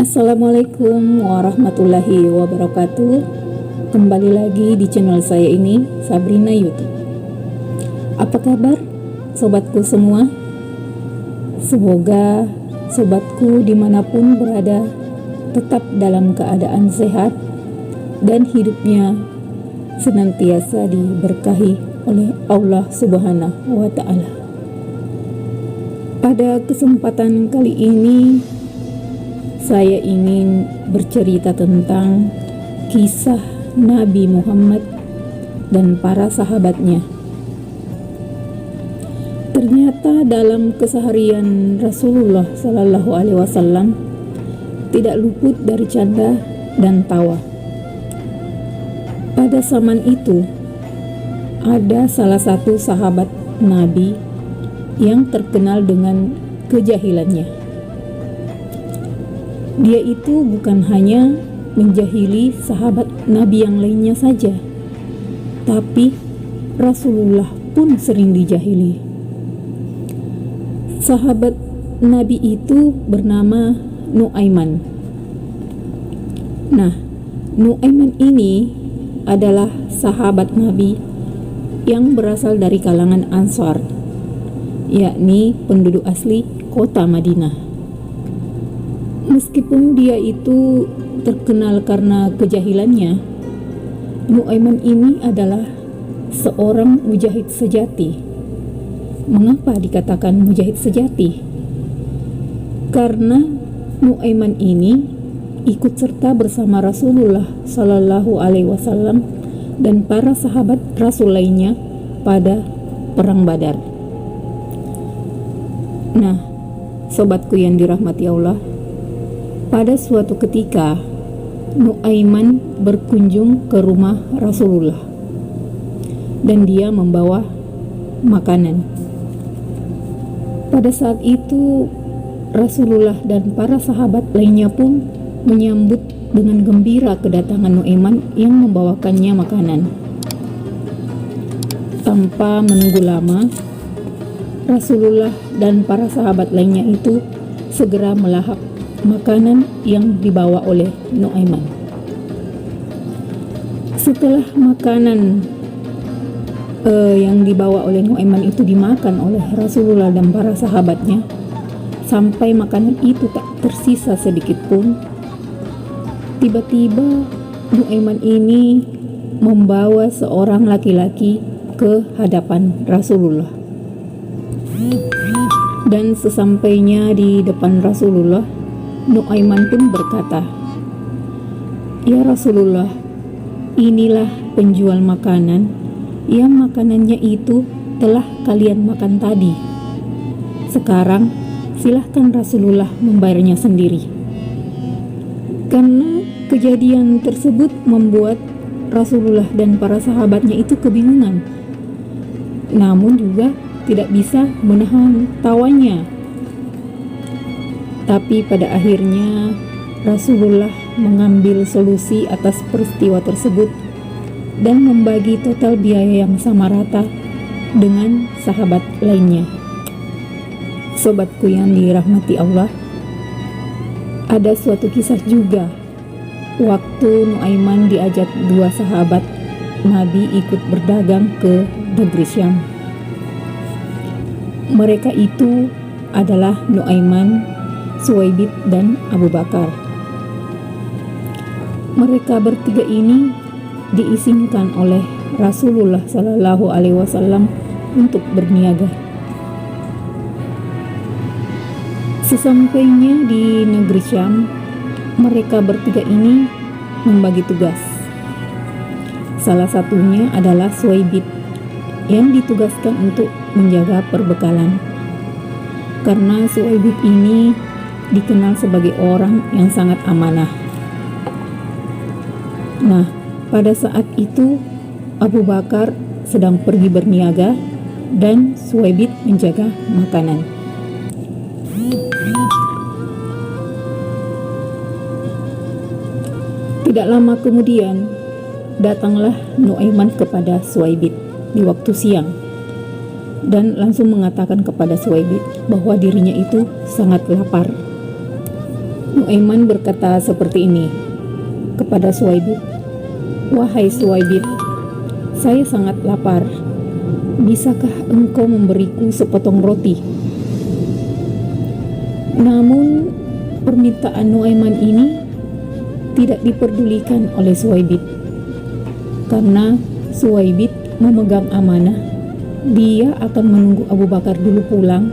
Assalamualaikum warahmatullahi wabarakatuh. Kembali lagi di channel saya ini, Sabrina YouTube. Apa kabar sobatku semua? Semoga sobatku dimanapun berada tetap dalam keadaan sehat dan hidupnya senantiasa diberkahi oleh Allah Subhanahu wa Ta'ala. Pada kesempatan kali ini saya ingin bercerita tentang kisah Nabi Muhammad dan para sahabatnya. Ternyata dalam keseharian Rasulullah Sallallahu Alaihi Wasallam tidak luput dari canda dan tawa. Pada zaman itu ada salah satu sahabat Nabi yang terkenal dengan kejahilannya. Dia itu bukan hanya menjahili sahabat Nabi yang lainnya saja, tapi Rasulullah pun sering dijahili. Sahabat Nabi itu bernama Nu'aiman. Nah, Nu'aiman ini adalah sahabat Nabi yang berasal dari kalangan Ansar, yakni penduduk asli kota Madinah. Meskipun dia itu terkenal karena kejahilannya, Nu'aiman ini adalah seorang mujahid sejati. Mengapa dikatakan mujahid sejati? Karena Nu'aiman ini ikut serta bersama Rasulullah Sallallahu Alaihi Wasallam dan para sahabat Rasul lainnya pada Perang Badar. Nah, sobatku yang dirahmati Allah, pada suatu ketika, Nu'aiman berkunjung ke rumah Rasulullah dan dia membawa makanan. Pada saat itu, Rasulullah dan para sahabat lainnya pun menyambut dengan gembira kedatangan Nu'aiman yang membawakannya makanan. Tanpa menunggu lama, Rasulullah dan para sahabat lainnya itu segera melahap makanan yang dibawa oleh Nu'aiman. Setelah makanan yang dibawa oleh Nu'aiman itu dimakan oleh Rasulullah dan para sahabatnya, sampai makanan itu tak tersisa sedikit pun, tiba-tiba Nu'aiman ini membawa seorang laki-laki ke hadapan Rasulullah. Dan sesampainya di depan Rasulullah, Nu'aiman pun berkata, "Ya Rasulullah, inilah penjual makanan yang makanannya itu telah kalian makan tadi. Sekarang silahkan Rasulullah membayarnya sendiri." Karena kejadian tersebut membuat Rasulullah dan para sahabatnya itu kebingungan, namun juga tidak bisa menahan tawanya. Tapi pada akhirnya Rasulullah mengambil solusi atas peristiwa tersebut dan membagi total biaya yang sama rata dengan sahabat lainnya. Sobatku yang dirahmati Allah, ada suatu kisah juga waktu Nu'aiman diajak dua sahabat Nabi ikut berdagang ke negeri Syam. Mereka itu adalah Nu'aiman, Suwaibid, dan Abu Bakar. Mereka bertiga ini diizinkan oleh Rasulullah Sallallahu Alaihi Wasallam untuk berniaga. Sesampainya di negeri Syam, mereka bertiga ini membagi tugas. Salah satunya adalah Suwaibid yang ditugaskan untuk menjaga perbekalan. Karena Suwaibid ini dikenal sebagai orang yang sangat amanah. Nah, pada saat itu Abu Bakar sedang pergi berniaga dan Suwaibid menjaga makanan. Tidak lama kemudian datanglah Nu'aiman kepada Suwaibid di waktu siang dan langsung mengatakan kepada Suwaibid bahwa dirinya itu sangat lapar. Nuaiman berkata seperti ini kepada Suwaibit, "Wahai Suwaibit, saya sangat lapar. Bisakah engkau memberiku sepotong roti?" Namun permintaan Nuaiman ini tidak diperdulikan oleh Suwaibit, karena Suwaibit memegang amanah. Dia akan menunggu Abu Bakar dulu pulang,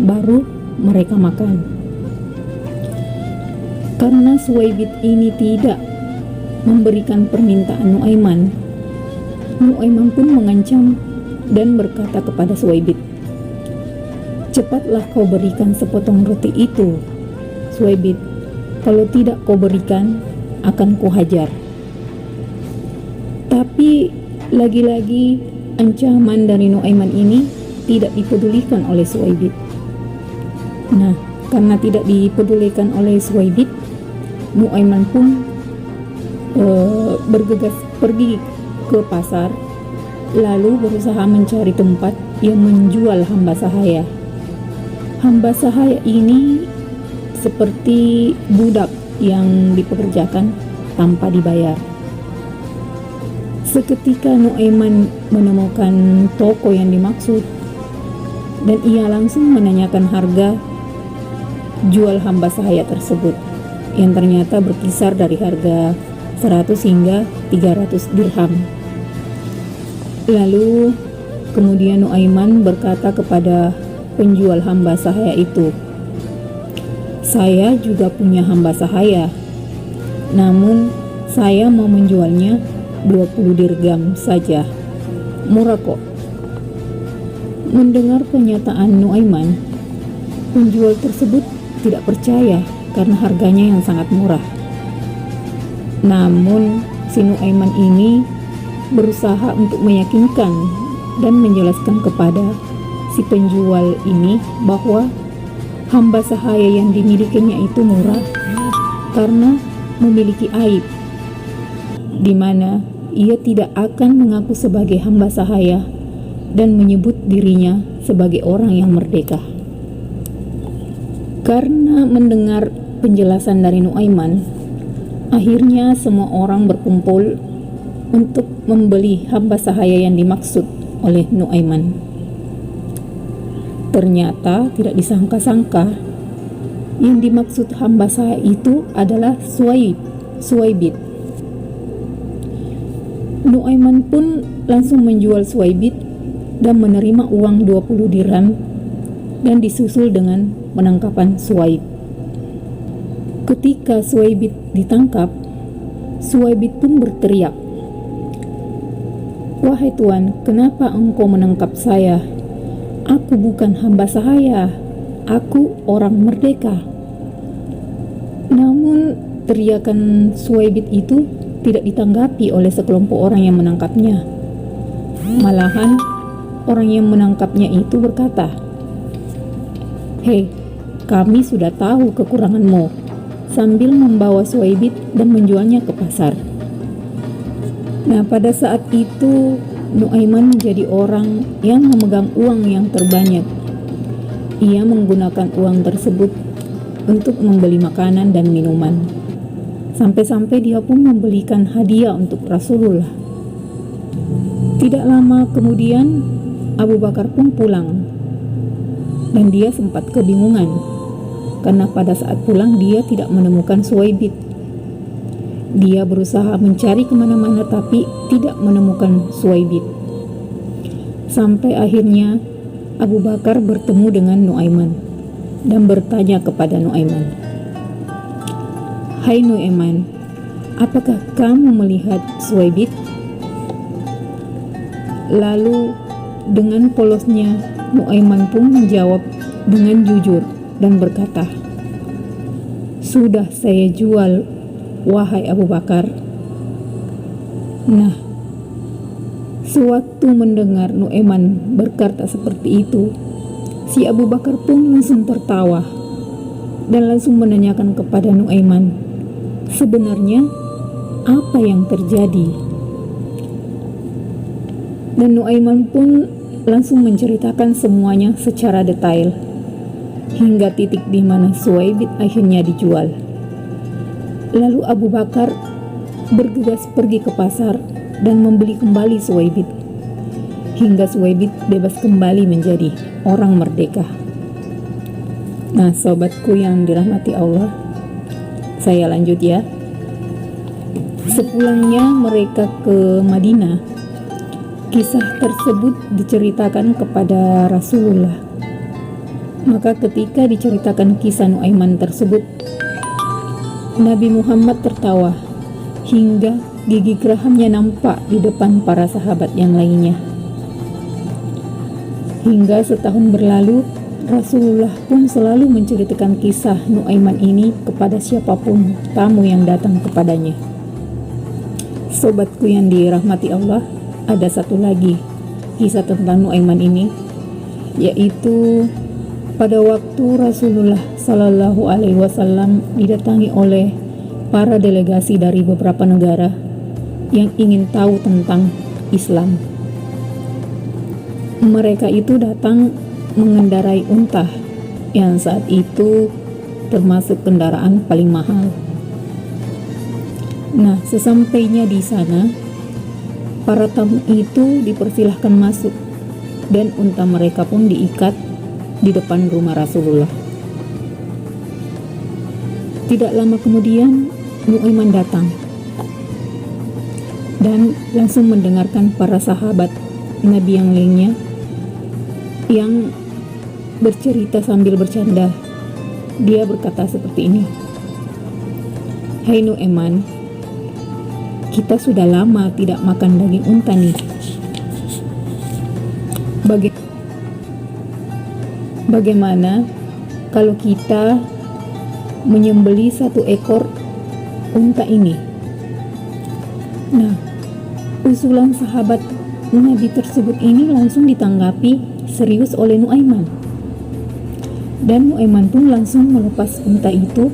baru mereka makan. Karena Suwaibit ini tidak memberikan permintaan Nuaiman, Nuaiman pun mengancam dan berkata kepada Suwaibit, "Cepatlah kau berikan sepotong roti itu, Suwaibit. Kalau tidak kau berikan, akan kuhajar." Tapi lagi-lagi ancaman dari Nuaiman ini tidak dipedulikan oleh Suwaibit. Nah, karena tidak dipedulikan oleh Suwaibit, Nuaiman pun bergegas pergi ke pasar, lalu berusaha mencari tempat yang menjual hamba sahaya. Hamba sahaya ini seperti budak yang dipekerjakan tanpa dibayar. Seketika Nuaiman menemukan toko yang dimaksud, dan ia langsung menanyakan harga jual hamba sahaya tersebut, yang ternyata berkisar dari harga 100 hingga 300 dirham. Lalu kemudian Nuaiman berkata kepada penjual hamba sahaya itu, "Saya juga punya hamba sahaya, namun saya mau menjualnya 20 dirham saja. Murah kok." Mendengar pernyataan Nuaiman, penjual tersebut tidak percaya karena harganya yang sangat murah. Namun si Nuaiman ini berusaha untuk meyakinkan dan menjelaskan kepada si penjual ini bahwa hamba sahaya yang dimilikinya itu murah karena memiliki aib, di mana ia tidak akan mengaku sebagai hamba sahaya dan menyebut dirinya sebagai orang yang merdeka. Karena mendengar penjelasan dari Nuaiman, akhirnya semua orang berkumpul untuk membeli hamba sahaya yang dimaksud oleh Nuaiman. Ternyata tidak disangka-sangka, yang dimaksud hamba sahaya itu adalah Suwaibit. Nuaiman pun langsung menjual Suwaibit dan menerima uang 20 dirham, dan disusul dengan penangkapan Suwaib. Ketika Suwaibit ditangkap, Suwaibit pun berteriak, "Wahai Tuan, kenapa engkau menangkap saya? Aku bukan hamba sahaya, aku orang merdeka." Namun teriakan Suwaibit itu tidak ditanggapi oleh sekelompok orang yang menangkapnya. Malahan orang yang menangkapnya itu berkata, "Hei, kami sudah tahu kekuranganmu," sambil membawa Suwaibit dan menjualnya ke pasar. Nah, pada saat itu Nuaiman menjadi orang yang memegang uang yang terbanyak. Ia menggunakan uang tersebut untuk membeli makanan dan minuman. Sampai-sampai dia pun membelikan hadiah untuk Rasulullah. Tidak lama kemudian Abu Bakar pun pulang, dan dia sempat kebingungan karena pada saat pulang dia tidak menemukan Suwaibit. Dia berusaha mencari kemana-mana tapi tidak menemukan Suwaibit. Sampai akhirnya Abu Bakar bertemu dengan Nuaiman dan bertanya kepada Nuaiman, "Hai Nuaiman, apakah kamu melihat Suwaibit?" Lalu dengan polosnya Nuaiman pun menjawab dengan jujur dan berkata, "Sudah saya jual, wahai Abu Bakar." Nah, sewaktu mendengar Nuaiman berkata seperti itu, si Abu Bakar pun langsung tertawa dan langsung menanyakan kepada Nuaiman, sebenarnya apa yang terjadi? Dan Nuaiman pun langsung menceritakan semuanya secara detail, hingga titik di mana Suwaibit akhirnya dijual. Lalu Abu Bakar bergegas pergi ke pasar dan membeli kembali Suwaibit, hingga Suwaibit bebas kembali menjadi orang merdeka. Nah, sobatku yang dirahmati Allah, saya lanjut ya. Sepulangnya mereka ke Madinah, kisah tersebut diceritakan kepada Rasulullah. Maka ketika diceritakan kisah Nuaiman tersebut, Nabi Muhammad tertawa hingga gigi gerahamnya nampak di depan para sahabat yang lainnya. Hingga setahun berlalu, Rasulullah pun selalu menceritakan kisah Nuaiman ini kepada siapapun tamu yang datang kepadanya. Sobatku yang dirahmati Allah, ada satu lagi kisah tentang Nuaiman ini, yaitu pada waktu Rasulullah Sallallahu Alaihi Wasallam didatangi oleh para delegasi dari beberapa negara yang ingin tahu tentang Islam. Mereka itu datang mengendarai unta yang saat itu termasuk kendaraan paling mahal. Nah, sesampainya di sana, para tamu itu dipersilahkan masuk dan unta mereka pun diikat di depan rumah Rasulullah. Tidak lama kemudian Nuaiman datang dan langsung mendengarkan para sahabat Nabi yang lainnya yang bercerita sambil bercanda. Dia berkata seperti ini, "Hai Nuaiman, kita sudah lama tidak makan daging unta nih. Bagaimana kalau kita menyembeli satu ekor unta ini?" Nah, usulan sahabat Nabi tersebut ini langsung ditanggapi serius oleh Nuaiman. Dan Nuaiman pun langsung melepas unta itu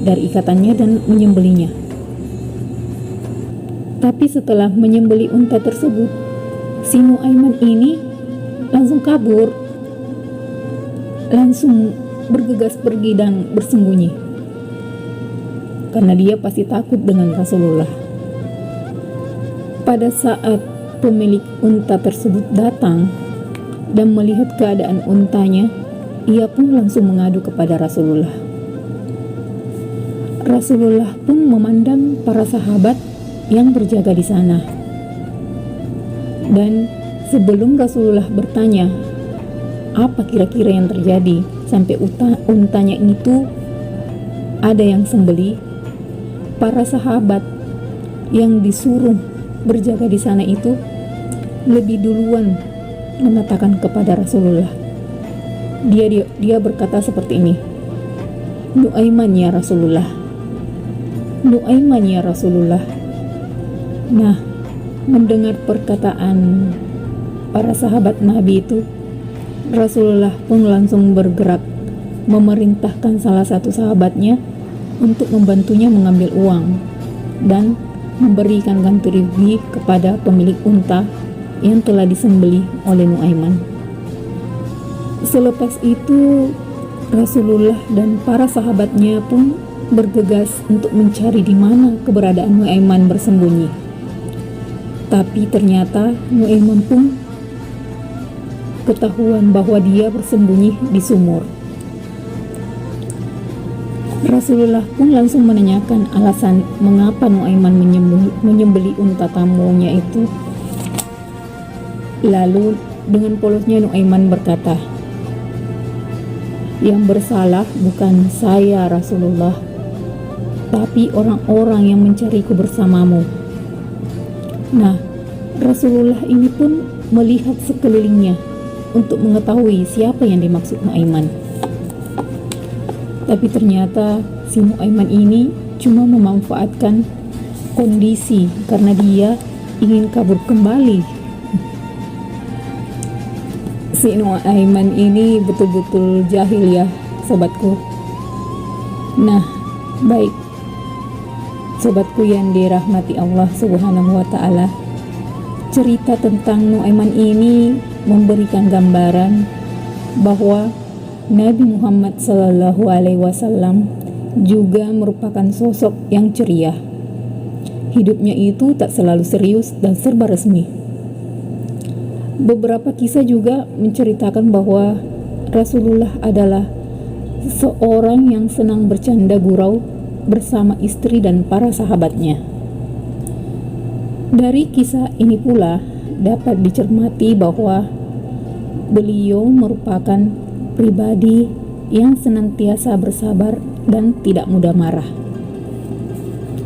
dari ikatannya dan menyembelinya. Tapi setelah menyembeli unta tersebut, si Nuaiman ini langsung kabur, langsung bergegas pergi dan bersembunyi, karena dia pasti takut dengan Rasulullah. Pada saat pemilik unta tersebut datang dan melihat keadaan untanya, ia pun langsung mengadu kepada Rasulullah. Rasulullah pun memandang para sahabat yang berjaga di sana. Dan sebelum Rasulullah bertanya apa kira-kira yang terjadi sampai untanya itu ada yang sembeli, para sahabat yang disuruh berjaga di sana itu lebih duluan mengatakan kepada Rasulullah. Dia berkata seperti ini, "Nuaiman ya Rasulullah, Nuaiman ya Rasulullah." Nah, mendengar perkataan para sahabat Nabi itu, Rasulullah pun langsung bergerak memerintahkan salah satu sahabatnya untuk membantunya mengambil uang dan memberikan ganti rugi kepada pemilik unta yang telah disembelih oleh Nuaiman. Selepas itu, Rasulullah dan para sahabatnya pun bergegas untuk mencari di mana keberadaan Nuaiman bersembunyi. Tapi ternyata Nuaiman pun ketahuan bahwa dia bersembunyi di sumur. Rasulullah pun langsung menanyakan alasan mengapa Nuaiman menyembeli unta tamunya itu. Lalu dengan polosnya Nuaiman berkata, "Yang bersalah bukan saya Rasulullah, tapi orang-orang yang mencariku bersamamu." Nah, Rasulullah ini pun melihat sekelilingnya untuk mengetahui siapa yang dimaksud Nuaiman. Tapi ternyata si Nuaiman ini cuma memanfaatkan kondisi karena dia ingin kabur kembali. Si Nuaiman ini betul-betul jahil ya, sobatku. Nah, baik, sobatku yang dirahmati Allah Subhanahu wa Ta'ala, cerita tentang Nuaiman ini memberikan gambaran bahwa Nabi Muhammad Sallallahu Alaihi Wasallam juga merupakan sosok yang ceria. Hidupnya itu tak selalu serius dan serba resmi. Beberapa kisah juga menceritakan bahwa Rasulullah adalah seorang yang senang bercanda gurau bersama istri dan para sahabatnya. Dari kisah ini pula dapat dicermati bahwa beliau merupakan pribadi yang senantiasa bersabar dan tidak mudah marah.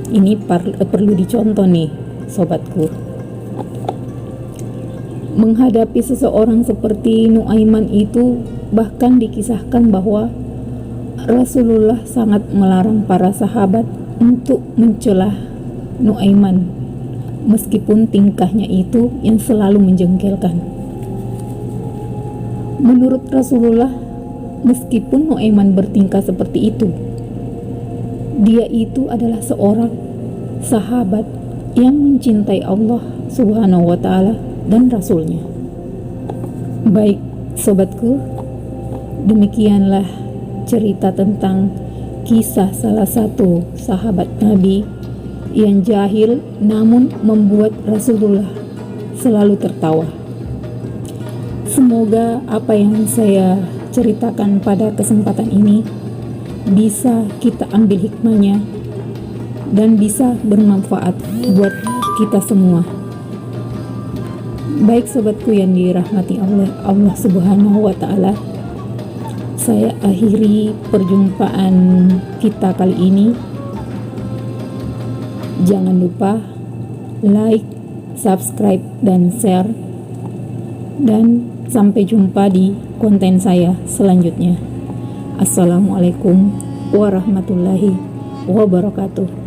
Ini perlu dicontoh nih, sobatku. Menghadapi seseorang seperti Nuaiman itu, bahkan dikisahkan bahwa Rasulullah sangat melarang para sahabat untuk mencela Nuaiman, meskipun tingkahnya itu yang selalu menjengkelkan. Menurut Rasulullah, meskipun Nuaiman bertingkah seperti itu, dia itu adalah seorang sahabat yang mencintai Allah Subhanahu wa Ta'ala dan Rasulnya. Baik, sobatku, demikianlah cerita tentang kisah salah satu sahabat Nabi yang jahil namun membuat Rasulullah selalu tertawa. Semoga apa yang saya ceritakan pada kesempatan ini bisa kita ambil hikmahnya dan bisa bermanfaat buat kita semua. Baik sobatku yang dirahmati oleh Allah Subhanahu wa Ta'ala, saya akhiri perjumpaan kita kali ini. Jangan lupa like, subscribe, dan share. Dan sampai jumpa di konten saya selanjutnya. Assalamualaikum warahmatullahi wabarakatuh.